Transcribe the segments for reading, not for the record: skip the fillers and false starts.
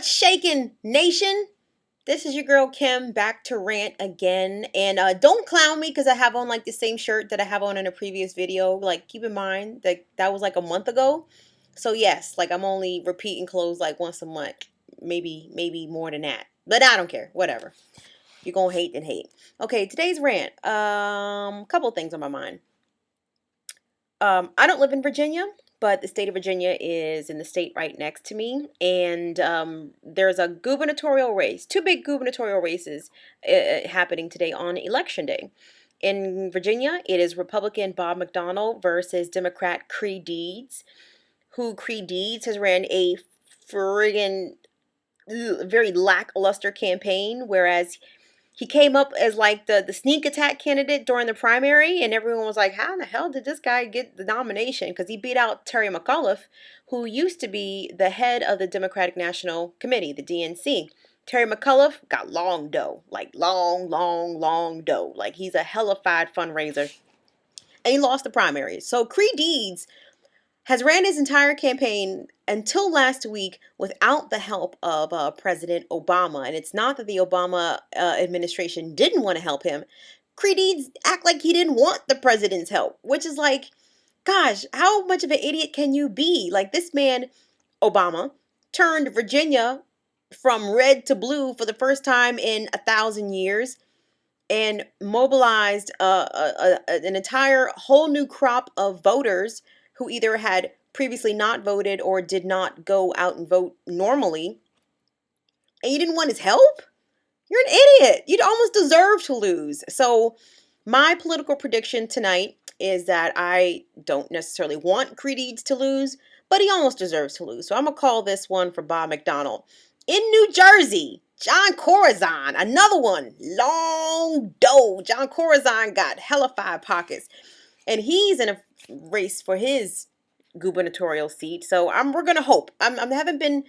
What's shaking, nation? This is your girl Kim back to rant again. And don't clown me because I have on like the same shirt that I have on in a previous video. Like, keep in mind that that was like a month ago. So yes, like I'm only repeating clothes like once a month. Maybe more than that. But I don't care. Whatever. You're gonna hate then hate. Okay, today's rant. Couple things on my mind. I don't live in Virginia, but the state of Virginia is in the state right next to me. And there's a gubernatorial race, two big gubernatorial races happening today on Election Day. In Virginia, it is Republican Bob McDonnell versus Democrat Cree Deeds, who Cree Deeds has ran a friggin' very lackluster campaign, whereas he came up as like the sneak attack candidate during the primary, and everyone was like, how in the hell did this guy get the nomination? Because he beat out Terry McAuliffe, who used to be the head of the Democratic National Committee, the DNC. Terry McAuliffe got long dough, like long dough. Like, he's a hellified fundraiser. And he lost the primary. So Cree Deeds has ran his entire campaign until last week without the help of President Obama. And it's not that the Obama administration didn't want to help him. Cree Deeds act like he didn't want the president's help, which is like, gosh, how much of an idiot can you be? Like, this man, Obama, turned Virginia from red to blue for the first time in 1,000 years and mobilized an entire whole new crop of voters who either had previously not voted or did not go out and vote normally. And you didn't want his help? You're an idiot. You'd almost deserve to lose. So my political prediction tonight is that I don't necessarily want Cree Deeds to lose, but he almost deserves to lose. So I'm going to call this one for Bob McDonnell. In New Jersey, John Corazon, another one, long dough. John Corazon got hellified pockets. And he's in a race for his gubernatorial seat. So we're gonna hope. I haven't been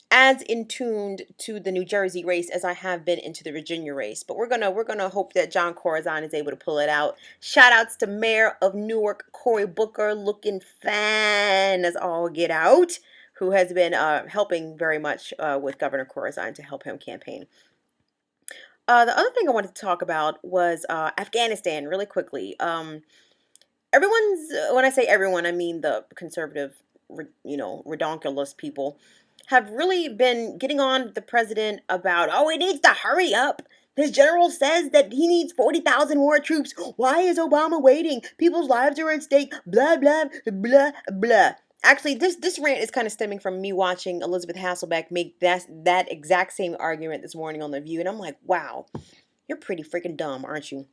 as in tuned to the New Jersey race as I have been into the Virginia race. But we're gonna hope that John Corazon is able to pull it out. Shout outs to Mayor of Newark, Cory Booker, looking fine as all get out, who has been helping very much with Governor Corazon to help him campaign. The other thing I wanted to talk about was Afghanistan really quickly. When I say everyone, I mean the conservative, redonkulous people, have really been getting on the president about, oh, he needs to hurry up. His general says that he needs 40,000 more troops. Why is Obama waiting? People's lives are at stake. Blah, blah, blah, blah. Actually, this rant is kind of stemming from me watching Elizabeth Hasselbeck make that exact same argument this morning on The View. And I'm like, wow, you're pretty freaking dumb, aren't you?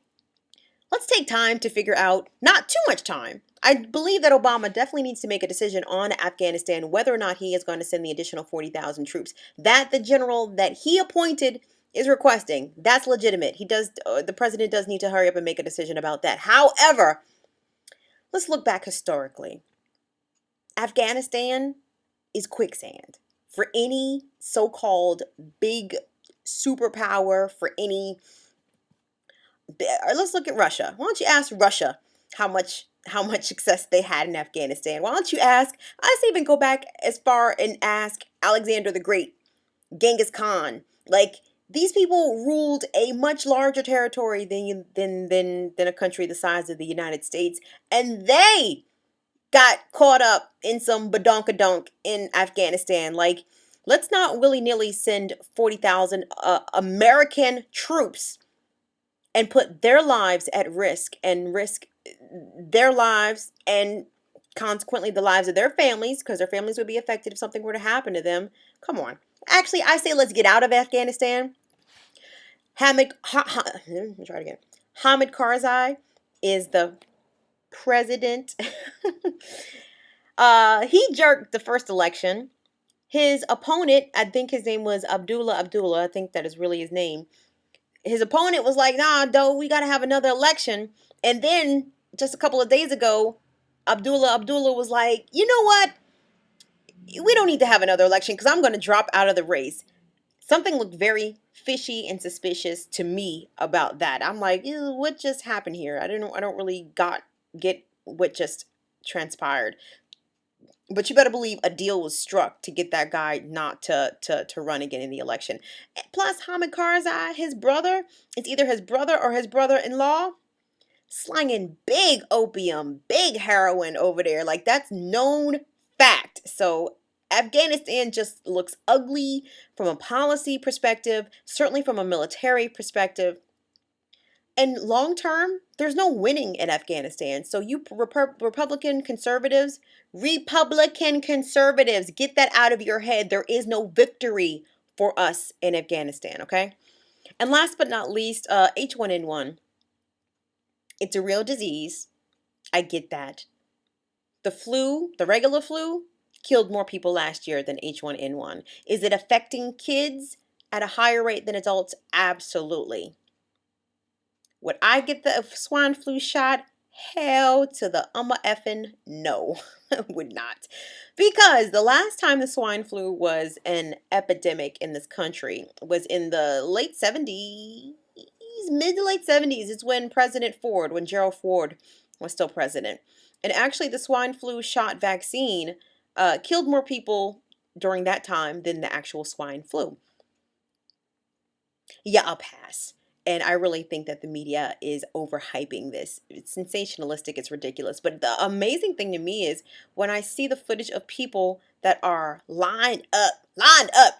Let's take time to figure out, not too much time. I believe that Obama definitely needs to make a decision on Afghanistan, whether or not he is going to send the additional 40,000 troops. That the general that he appointed is requesting. That's legitimate. The president does need to hurry up and make a decision about that. However, let's look back historically. Afghanistan is quicksand for any so-called big superpower, for any. Or let's look at Russia. Why don't you ask Russia how much success they had in Afghanistan? Why don't you ask, let's even go back as far and ask Alexander the Great, Genghis Khan. Like, these people ruled a much larger territory than a country the size of the United States, and they got caught up in some badonkadonk in Afghanistan. Like, let's not willy-nilly send 40,000 American troops and put their lives at risk and risk their lives and consequently the lives of their families, because their families would be affected if something were to happen to them. Come on. Actually, I say let's get out of Afghanistan. Hamid Karzai is the president. He jerked the first election. His opponent, I think his name was Abdullah. I think that is really his name. His opponent was like, nah, though, we got to have another election. And then just a couple of days ago, Abdullah was like, you know what? We don't need to have another election because I'm going to drop out of the race. Something looked very fishy and suspicious to me about that. I'm like, what just happened here? I don't really get what just transpired. But you better believe a deal was struck to get that guy not to run again in the election. Plus, Hamid Karzai, his brother, it's either his brother or his brother-in-law, slanging big opium, big heroin over there. Like, that's known fact. So Afghanistan just looks ugly from a policy perspective, certainly from a military perspective. And long term, there's no winning in Afghanistan. So you Republican conservatives, get that out of your head. There is no victory for us in Afghanistan, okay? And last but not least, H1N1. It's a real disease. I get that. The flu, the regular flu, killed more people last year than H1N1. Is it affecting kids at a higher rate than adults? Absolutely. Would I get the swine flu shot? Hell to the effing no. Would not. Because the last time the swine flu was an epidemic in this country was in the late 70s, mid to late 70s. It's when when Gerald Ford was still president. And actually, the swine flu shot vaccine killed more people during that time than the actual swine flu. Yeah, I'll pass. And I really think that the media is overhyping this. It's sensationalistic, it's ridiculous. But the amazing thing to me is when I see the footage of people that are lined up.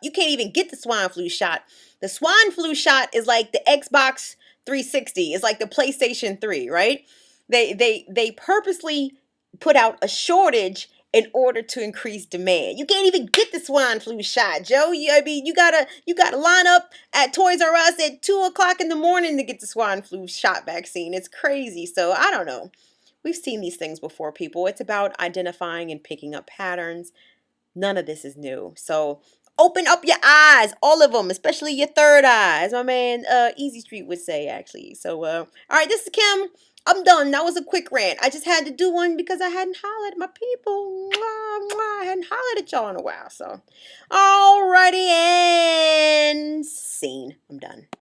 You can't even get the swine flu shot. The swine flu shot is like the Xbox 360. It's like the PlayStation 3, right? They purposely put out a shortage in order to increase demand. You can't even get the swine flu shot, Joe. I mean, you gotta line up at Toys R Us at 2 o'clock in the morning to get the swine flu shot vaccine. It's crazy. So I don't know. We've seen these things before, people. It's about identifying and picking up patterns. None of this is new. So open up your eyes, all of them, especially your third eye, as my man Easy Street would say, actually. So, all right, this is Kim. I'm done. That was a quick rant. I just had to do one because I hadn't hollered at my people. Mwah, mwah. I hadn't hollered at y'all in a while. So, alrighty, and scene. I'm done.